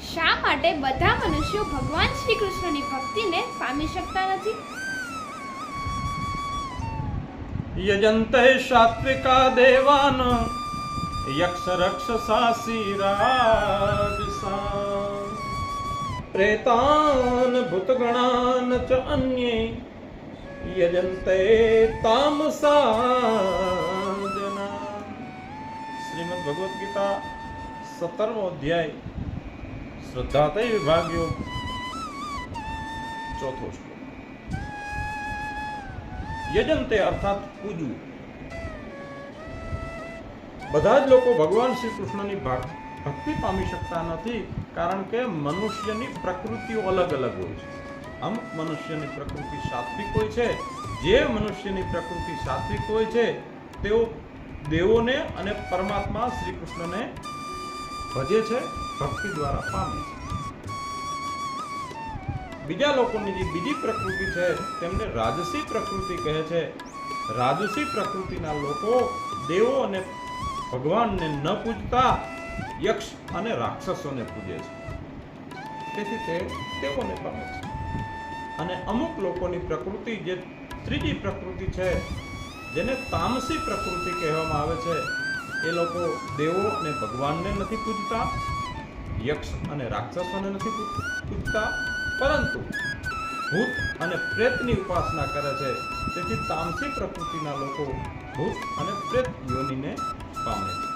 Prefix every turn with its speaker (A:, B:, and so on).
A: શા માટે બધા મનુષ્યો ભગવાન શ્રી કૃષ્ણની ભક્તિને પામી શકતા નથી?
B: યજંતે સાત્વિકા દેવાન યક્ષ રક્ષસાસી રાજસા પ્રેતાન ભૂતગણાન ચ અન્યે યજંતે તામસા જના. શ્રીમદ ભગવદ્ ગીતા 17મો અધ્યાય શ્રદ્ધાતય વિભાગ્યો 4થો શ્લોક. યજંતે અર્થાત પૂજવું. બધા જ લોકો ભગવાન શ્રી કૃષ્ણની ભક્તિ પામી શકતા નથી, કારણ કે મનુષ્યની પ્રકૃતિઓ અલગ અલગ હોય છે. અમુક મનુષ્યની પ્રકૃતિ સાત્વિક હોય છે. જે મનુષ્યની પ્રકૃતિ સાત્વિક હોય છે તેઓ દેવોને અને પરમાત્મા શ્રી કૃષ્ણને ભજે છે, ભક્તિ દ્વારા પામે છે. બીજા લોકોની જે બીજી પ્રકૃતિ છે તેમને રાજસી પ્રકૃતિ કહે છે. રાજસી પ્રકૃતિના લોકો દેવો અને ભગવાનને ન પૂજતા યક્ષ અને રાક્ષસોને પૂજે છે, તેથી તે તેઓને પામે છે. અને અમુક લોકોની પ્રકૃતિ જે ત્રીજી પ્રકૃતિ છે, જેને તામસી પ્રકૃતિ કહેવામાં આવે છે, એ લોકો દેવો અને ભગવાનને નથી પૂજતા, યક્ષ અને રાક્ષસોને નથી પૂજતા, પરંતુ ભૂત અને પ્રેતની ઉપાસના કરે છે. તેથી તામસી પ્રકૃતિના લોકો ભૂત અને પ્રેત યોનિને પામે છે.